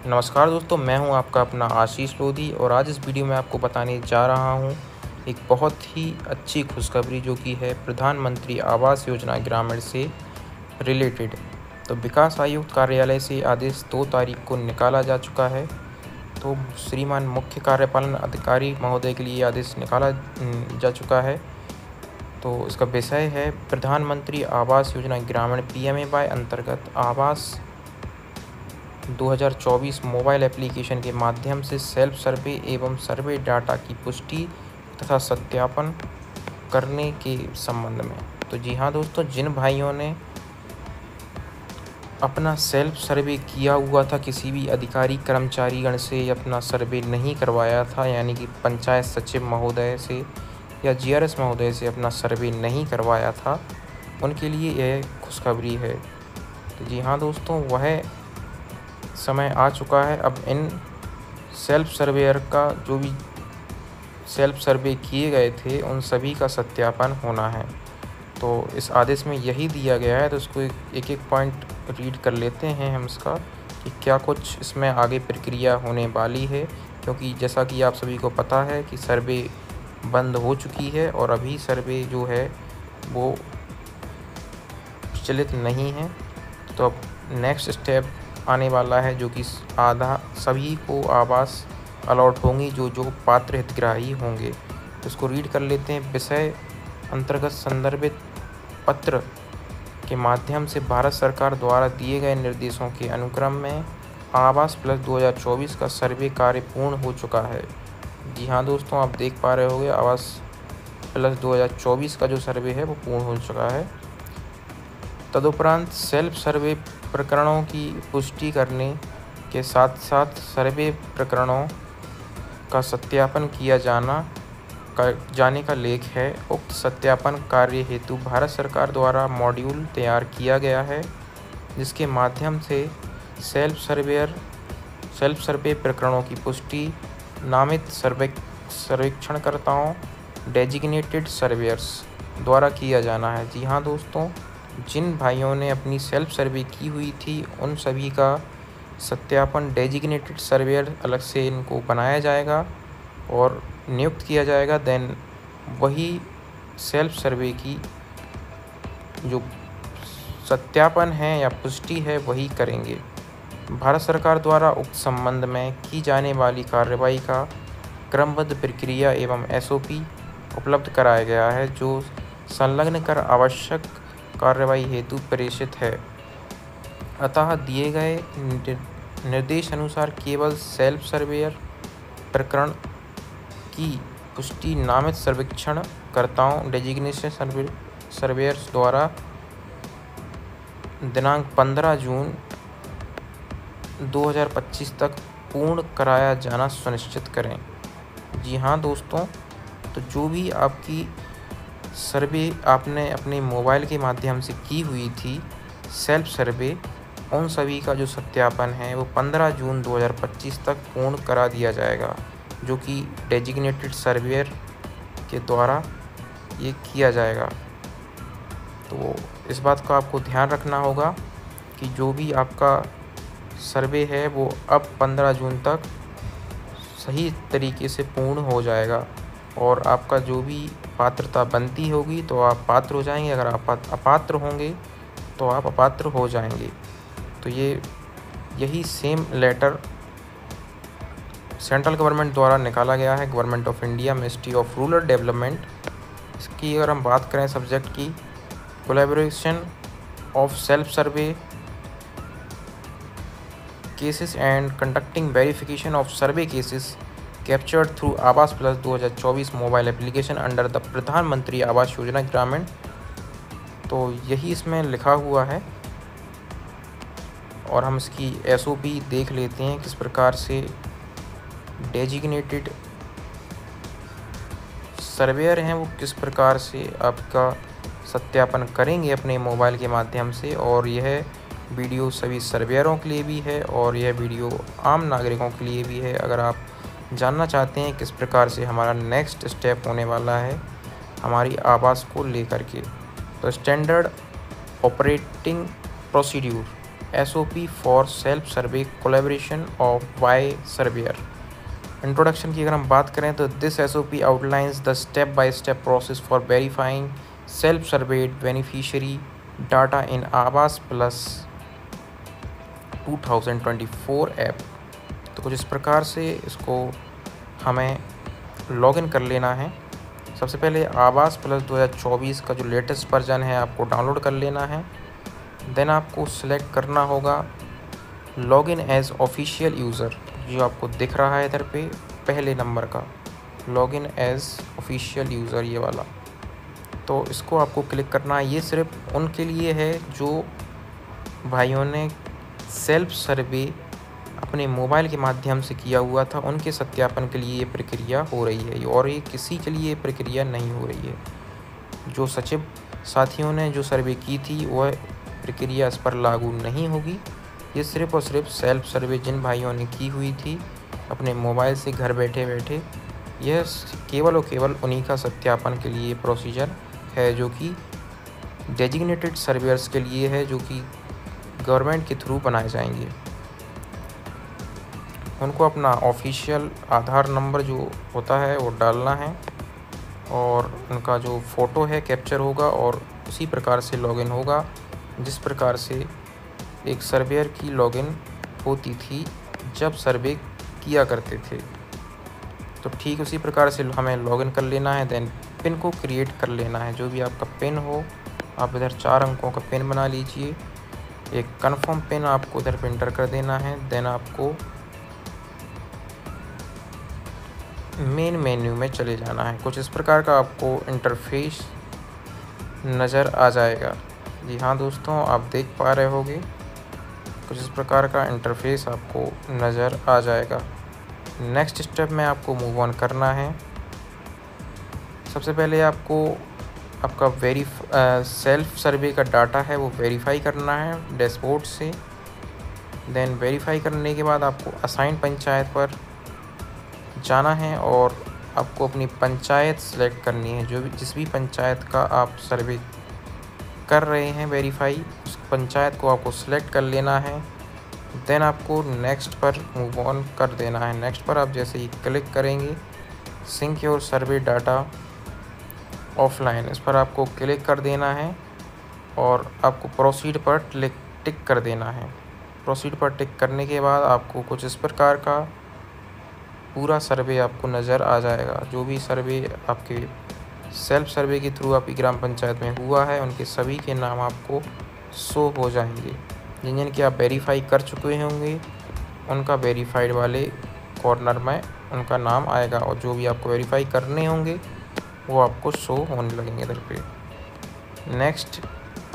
नमस्कार दोस्तों, मैं हूं आपका अपना आशीष लोधी और आज इस वीडियो में आपको बताने जा रहा हूं एक बहुत ही अच्छी खुशखबरी जो कि है प्रधानमंत्री आवास योजना ग्रामीण से रिलेटेड। तो विकास आयुक्त कार्यालय से आदेश 2 तारीख को निकाला जा चुका है। तो श्रीमान मुख्य कार्यपालन अधिकारी महोदय के लिए आदेश निकाला जा चुका है। तो इसका विषय है प्रधानमंत्री आवास योजना ग्रामीण PMAY अंतर्गत आवास 2024 मोबाइल एप्लीकेशन के माध्यम से सेल्फ सर्वे एवं सर्वे डाटा की पुष्टि तथा सत्यापन करने के संबंध में। तो जी हाँ दोस्तों, जिन भाइयों ने अपना सेल्फ सर्वे किया हुआ था, किसी भी अधिकारी कर्मचारीगण से अपना सर्वे नहीं करवाया था, यानी कि पंचायत सचिव महोदय से या GRS महोदय से अपना सर्वे नहीं करवाया था, उनके लिए यह खुशखबरी है। तो जी हाँ दोस्तों, वह समय आ चुका है। अब इन सेल्फ सर्वेयर का जो भी सेल्फ सर्वे किए गए थे उन सभी का सत्यापन होना है। तो इस आदेश में यही दिया गया है। तो इसको एक एक पॉइंट रीड कर लेते हैं हम इसका कि क्या कुछ इसमें आगे प्रक्रिया होने वाली है, क्योंकि जैसा कि आप सभी को पता है कि सर्वे बंद हो चुकी है और अभी सर्वे जो है वो प्रचलित नहीं है। तो अब नेक्स्ट स्टेप आने वाला है जो कि आधा सभी को आवास अलॉट होंगी जो पात्र हितग्राही होंगे। तो इसको रीड कर लेते हैं। विषय अंतर्गत संदर्भित पत्र के माध्यम से भारत सरकार द्वारा दिए गए निर्देशों के अनुक्रम में आवास प्लस 2024 का सर्वे कार्य पूर्ण हो चुका है। जी हाँ दोस्तों, आप देख पा रहे होंगे आवास प्लस 2024 का जो सर्वे है वो पूर्ण हो चुका है। तदुपरांत सेल्फ सर्वे प्रकरणों की पुष्टि करने के साथ साथ सर्वे प्रकरणों का सत्यापन किया जाने का लेख है। उक्त सत्यापन कार्य हेतु भारत सरकार द्वारा मॉड्यूल तैयार किया गया है, जिसके माध्यम से सेल्फ सर्वे प्रकरणों की पुष्टि नामित सर्वेक्षणकर्ताओं डेजिग्नेटेड सर्वेयर्स द्वारा किया जाना है। जी हाँ दोस्तों, जिन भाइयों ने अपनी सेल्फ सर्वे की हुई थी उन सभी का सत्यापन डेजिग्नेटेड सर्वेयर अलग से इनको बनाया जाएगा और नियुक्त किया जाएगा। देन वही सेल्फ सर्वे की जो सत्यापन है या पुष्टि है वही करेंगे। भारत सरकार द्वारा उक्त संबंध में की जाने वाली कार्रवाई का क्रमबद्ध प्रक्रिया एवं SOP उपलब्ध कराया गया है, जो संलग्न कर आवश्यक कार्रवाई हेतु प्रेषित है। अतः दिए गए निर्देश अनुसार केवल सेल्फ सर्वेयर प्रकरण की पुष्टि नामित सर्वेक्षणकर्ताओं डेजिग्नेशन सर्वेयर्स द्वारा दिनांक 15 जून 2025 तक पूर्ण कराया जाना सुनिश्चित करें। जी हाँ दोस्तों, तो जो भी आपकी सर्वे आपने अपने मोबाइल के माध्यम से की हुई थी सेल्फ सर्वे, उन सभी का जो सत्यापन है वो 15 जून 2025 तक पूर्ण करा दिया जाएगा, जो कि डेजिग्नेटेड सर्वेयर के द्वारा ये किया जाएगा। तो इस बात का आपको ध्यान रखना होगा कि जो भी आपका सर्वे है वो अब 15 जून तक सही तरीके से पूर्ण हो जाएगा और आपका जो भी पात्रता बनती होगी तो आप पात्र हो जाएंगे, अगर आप अपात्र होंगे तो आप अपात्र हो जाएंगे। तो यही सेम लेटर सेंट्रल गवर्नमेंट द्वारा निकाला गया है, government of India, ministry of rural development. इसकी अगर हम बात करें सब्जेक्ट की, collaboration of self survey cases and conducting verification of survey cases captured through Awas plus 2024 mobile application under the Pradhan Mantri Awas योजना ग्रामीण। तो यही इसमें लिखा हुआ है और हम इसकी SOP देख लेते हैं किस प्रकार से डेजिग्नेटेड सर्वेयर हैं वो किस प्रकार से आपका सत्यापन करेंगे अपने मोबाइल के माध्यम से। और यह वीडियो सभी सर्वेयरों के लिए भी है और यह वीडियो आम नागरिकों के लिए भी है। अगर आप जानना चाहते हैं किस प्रकार से हमारा नेक्स्ट स्टेप होने वाला है हमारी आवास को लेकर के, तो standard operating procedure SOP for self survey collaboration of Y surveyor. Introduction की अगर हम बात करें तो this SOP outlines the step by step process for verifying self surveyed beneficiary data in Awaas plus 2024 app. तो कुछ इस प्रकार से इसको हमें लॉगिन कर लेना है। सबसे पहले आवास प्लस 2024 का जो लेटेस्ट वर्जन है आपको डाउनलोड कर लेना है। देन आपको सिलेक्ट करना होगा लॉगिन एज ऑफिशियल यूज़र, जो आपको दिख रहा है इधर पे पहले नंबर का, लॉगिन एज ऑफिशियल यूज़र ये वाला। तो इसको आपको क्लिक करना है। ये सिर्फ उनके लिए है जो भाइयों ने सेल्फ सर्वे अपने मोबाइल के माध्यम से किया हुआ था, उनके सत्यापन के लिए ये प्रक्रिया हो रही है, और ये किसी के लिए प्रक्रिया नहीं हो रही है। जो सचिव साथियों ने जो सर्वे की थी वह प्रक्रिया इस पर लागू नहीं होगी। ये सिर्फ और सिर्फ सेल्फ सर्वे जिन भाइयों ने की हुई थी अपने मोबाइल से घर बैठे बैठे, यह केवल और केवल उन्हीं का सत्यापन के लिए प्रोसीजर है, जो कि डेजिग्नेटेड सर्वेयर्स के लिए है, जो कि गवर्नमेंट के थ्रू बनाए जाएंगे। उनको अपना ऑफिशियल आधार नंबर जो होता है वो डालना है, और उनका जो फ़ोटो है कैप्चर होगा, और उसी प्रकार से लॉगिन होगा जिस प्रकार से एक सर्वेयर की लॉगिन होती थी जब सर्वे किया करते थे। तो ठीक उसी प्रकार से हमें लॉगिन कर लेना है। देन पिन को क्रिएट कर लेना है, जो भी आपका पिन हो आप इधर 4 अंकों का पिन बना लीजिए। एक कंफर्म पिन आपको इधर पे एंटर कर देना है। देन आपको मेन मेन्यू में चले जाना है। कुछ इस प्रकार का आपको इंटरफेस नज़र आ जाएगा। जी हाँ दोस्तों, आप देख पा रहे होंगे कुछ इस प्रकार का इंटरफेस आपको नज़र आ जाएगा। नेक्स्ट स्टेप में आपको मूव ऑन करना है। सबसे पहले आपको आपका सेल्फ सर्वे का डाटा है वो वेरीफाई करना है डैशबोर्ड से। देन वेरीफाई करने के बाद आपको असाइन पंचायत पर जाना है और आपको अपनी पंचायत सेलेक्ट करनी है। जो भी जिस भी पंचायत का आप सर्वे कर रहे हैं वेरीफाई, उस पंचायत को आपको सेलेक्ट कर लेना है। देन आपको नेक्स्ट पर मूव ऑन कर देना है। नेक्स्ट पर आप जैसे ही क्लिक करेंगे sync your survey data offline, इस पर आपको क्लिक कर देना है और आपको प्रोसीड पर टिक कर देना है। प्रोसीड पर टिक करने के बाद आपको कुछ इस प्रकार का पूरा सर्वे आपको नज़र आ जाएगा। जो भी सर्वे आपके सेल्फ सर्वे के थ्रू आपकी ग्राम पंचायत में हुआ है उनके सभी के नाम आपको शो हो जाएंगे। जिन जिन के आप वेरीफाई कर चुके होंगे उनका वेरीफाइड वाले कॉर्नर में उनका नाम आएगा, और जो भी आपको वेरीफाई करने होंगे वो आपको शो होने लगेंगे इधर पे। नेक्स्ट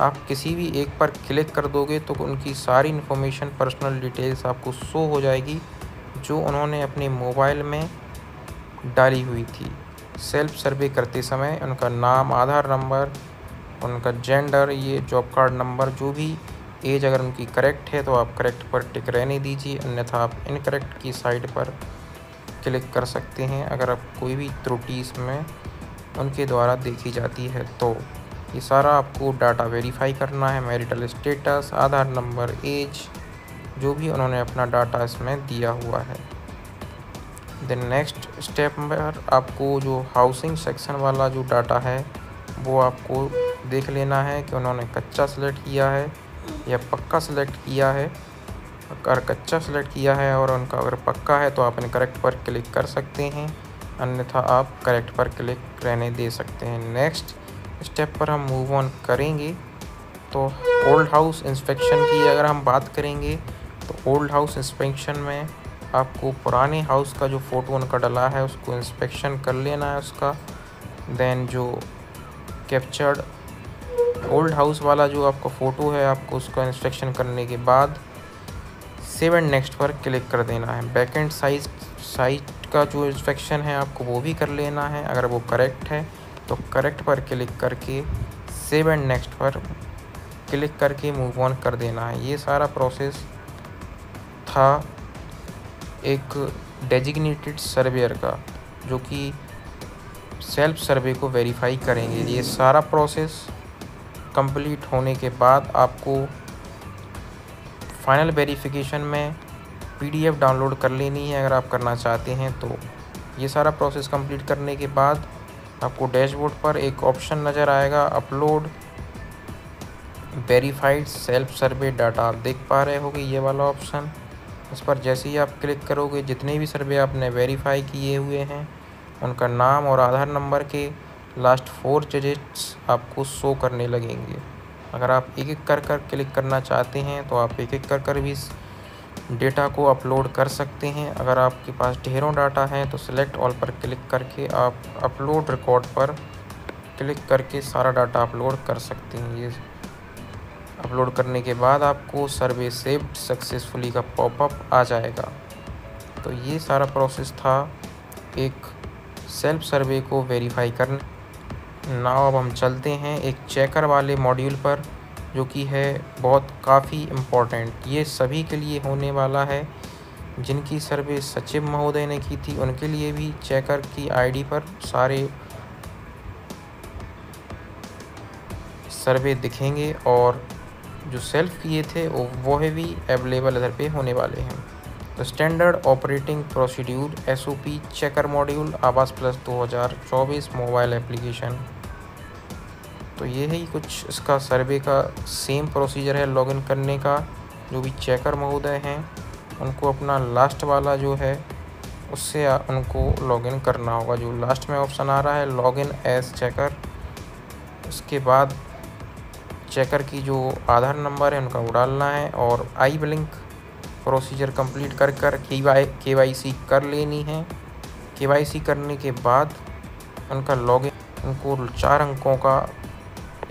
आप किसी भी एक पर क्लिक कर दोगे तो उनकी सारी इन्फॉर्मेशन पर्सनल डिटेल्स आपको शो हो जाएगी जो उन्होंने अपने मोबाइल में डाली हुई थी सेल्फ सर्वे करते समय। उनका नाम, आधार नंबर, उनका जेंडर, ये जॉब कार्ड नंबर, जो भी एज अगर उनकी करेक्ट है तो आप करेक्ट पर टिक रहने दीजिए, अन्यथा आप इनकरेक्ट की साइड पर क्लिक कर सकते हैं अगर आप कोई भी त्रुटि इसमें उनके द्वारा देखी जाती है। तो ये सारा आपको डाटा वेरीफाई करना है, मैरिटल स्टेटस, आधार नंबर, एज, जो भी उन्होंने अपना डाटा इसमें दिया हुआ है। देन नेक्स्ट स्टेप पर आपको जो हाउसिंग सेक्शन वाला जो डाटा है वो आपको देख लेना है कि उन्होंने कच्चा सेलेक्ट किया है या पक्का सेलेक्ट किया है। अगर कच्चा सेलेक्ट किया है और उनका अगर पक्का है तो आप इनकरेक्ट पर क्लिक कर सकते हैं, अन्यथा आप करेक्ट पर क्लिक रहने दे सकते हैं। नेक्स्ट स्टेप पर हम मूव ऑन करेंगे तो ओल्ड हाउस इंस्पेक्शन की अगर हम बात करेंगे तो ओल्ड हाउस इंस्पेक्शन में आपको पुराने हाउस का जो फ़ोटो उनका डला है उसको इंस्पेक्शन कर लेना है उसका। देन जो कैप्चर्ड ओल्ड हाउस वाला जो आपका फ़ोटो है आपको उसका इंस्पेक्शन करने के बाद सेव एंड नेक्स्ट पर क्लिक कर देना है। बैकएंड साइट का जो इंस्पेक्शन है आपको वो भी कर लेना है। अगर वो करेक्ट है तो करेक्ट पर क्लिक करके सेव एंड नेक्स्ट पर क्लिक करके मूव ऑन कर देना है। ये सारा प्रोसेस था एक डेजिग्नेटेड सर्वेयर का जो कि सेल्फ सर्वे को वेरीफाई करेंगे। ये सारा प्रोसेस कंप्लीट होने के बाद आपको फाइनल वेरिफिकेशन में PDF डाउनलोड कर लेनी है अगर आप करना चाहते हैं तो। ये सारा प्रोसेस कंप्लीट करने के बाद आपको डैशबोर्ड पर एक ऑप्शन नज़र आएगा, अपलोड वेरीफाइड सेल्फ सर्वे डाटा। आप देख पा रहे होगे ये वाला ऑप्शन। इस पर जैसे ही आप क्लिक करोगे, जितने भी सर्वे आपने वेरीफाई किए हुए हैं उनका नाम और आधार नंबर के लास्ट 4 डिजिट्स आपको शो करने लगेंगे। अगर आप एक एक कर क्लिक करना चाहते हैं तो आप एक एक कर भी इस डेटा को अपलोड कर सकते हैं। अगर आपके पास ढेरों डाटा है तो सिलेक्ट ऑल पर क्लिक करके आप अपलोड रिकॉर्ड पर क्लिक करके सारा डाटा अपलोड कर सकते हैं। ये अपलोड करने के बाद आपको सर्वे सेव्ड सक्सेसफुली का पॉपअप आ जाएगा। तो ये सारा प्रोसेस था एक सेल्फ सर्वे को वेरीफाई करने। नाउ अब हम चलते हैं एक चेकर वाले मॉड्यूल पर, जो कि है काफ़ी इम्पोर्टेंट। ये सभी के लिए होने वाला है। जिनकी सर्वे सचिव महोदय ने की थी उनके लिए भी चेकर की ID पर सारे सर्वे दिखेंगे, और जो सेल्फ किए थे वो भी अवेलेबल इधर पे होने वाले हैं। तो standard operating procedure SOP checker module आवास प्लस 2024 मोबाइल एप्लीकेशन। तो ये ही कुछ इसका सर्वे का सेम प्रोसीजर है लॉगिन करने का। जो भी चेकर महोदय हैं उनको अपना लास्ट वाला जो है उससे उनको लॉगिन करना होगा। जो लास्ट में ऑप्शन आ रहा है लॉगिन एज चेकर, उसके बाद चेकर की जो आधार नंबर है उनका वो डालना है, और आई ब्लिंक प्रोसीजर कंप्लीट कर KYC कर लेनी है। KYC करने के बाद उनका लॉगिन, उनको 4 अंकों का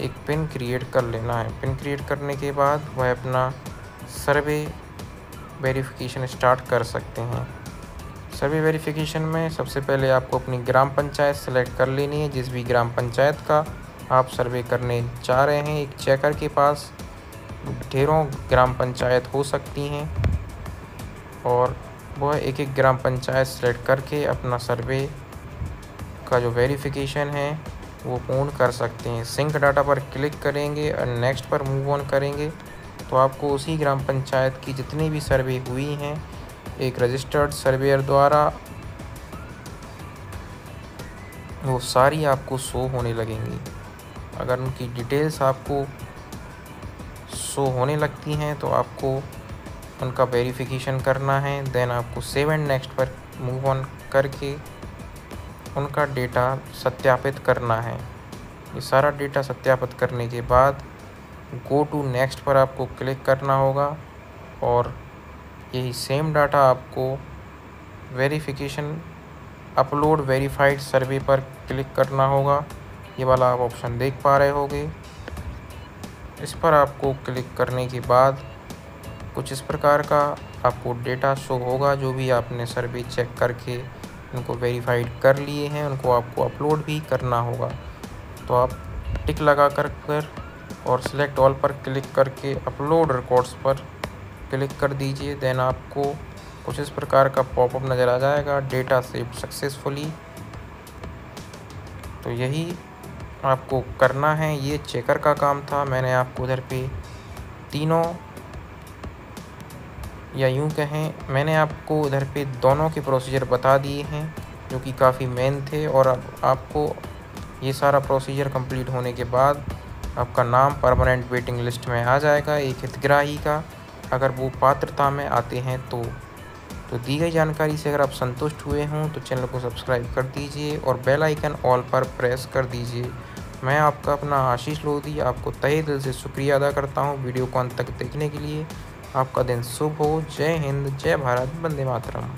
एक पिन क्रिएट कर लेना है। पिन क्रिएट करने के बाद वह अपना सर्वे वेरिफिकेशन स्टार्ट कर सकते हैं। सर्वे वेरिफिकेशन में सबसे पहले आपको अपनी ग्राम पंचायत सेलेक्ट कर लेनी है। जिस भी ग्राम पंचायत का आप सर्वे करने जा रहे हैं, एक चेकर के पास ढेरों ग्राम पंचायत हो सकती हैं, और वह एक एक ग्राम पंचायत सेलेक्ट करके अपना सर्वे का जो वेरिफिकेशन है वो पूर्ण कर सकते हैं। सिंक डाटा पर क्लिक करेंगे और नेक्स्ट पर मूव ऑन करेंगे तो आपको उसी ग्राम पंचायत की जितनी भी सर्वे हुई हैं एक रजिस्टर्ड सर्वेयर द्वारा वो सारी आपको शो होने लगेंगी। अगर उनकी डिटेल्स आपको शो होने लगती हैं तो आपको उनका वेरिफिकेशन करना है। देन आपको सेव एंड नेक्स्ट पर मूव ऑन करके उनका डेटा सत्यापित करना है। ये सारा डेटा सत्यापित करने के बाद गो टू नेक्स्ट पर आपको क्लिक करना होगा, और यही सेम डाटा आपको वेरिफिकेशन अपलोड वेरीफाइड सर्वे पर क्लिक करना होगा। ये वाला आप ऑप्शन देख पा रहे होंगे। इस पर आपको क्लिक करने के बाद कुछ इस प्रकार का आपको डेटा शो होगा। जो भी आपने सर्वे चेक करके उनको वेरीफाइड कर लिए हैं उनको आपको अपलोड भी करना होगा। तो आप टिक लगा कर और सिलेक्ट ऑल पर क्लिक करके अपलोड रिकॉर्ड्स पर क्लिक कर दीजिए। देन आपको कुछ इस प्रकार का पॉपअप नज़र आ जाएगा, डेटा सेव सक्सेसफुली। तो यही आपको करना है। ये चेकर का काम था। मैंने आपको उधर पे तीनों, या यूँ कहें मैंने आपको उधर पे दोनों के प्रोसीजर बता दिए हैं जो कि काफ़ी मेन थे। और अब आपको ये सारा प्रोसीजर कंप्लीट होने के बाद आपका नाम परमानेंट वेटिंग लिस्ट में आ जाएगा एक हितग्राही का, अगर वो पात्रता में आते हैं तो। दी गई जानकारी से अगर आप संतुष्ट हुए हों तो चैनल को सब्सक्राइब कर दीजिए और बेल आइकन ऑल पर प्रेस कर दीजिए। मैं आपका अपना आशीष लोधी आपको तहे दिल से शुक्रिया अदा करता हूँ वीडियो को अंत तक देखने के लिए। आपका दिन शुभ हो। जय हिंद, जय भारत, वंदे मातरम।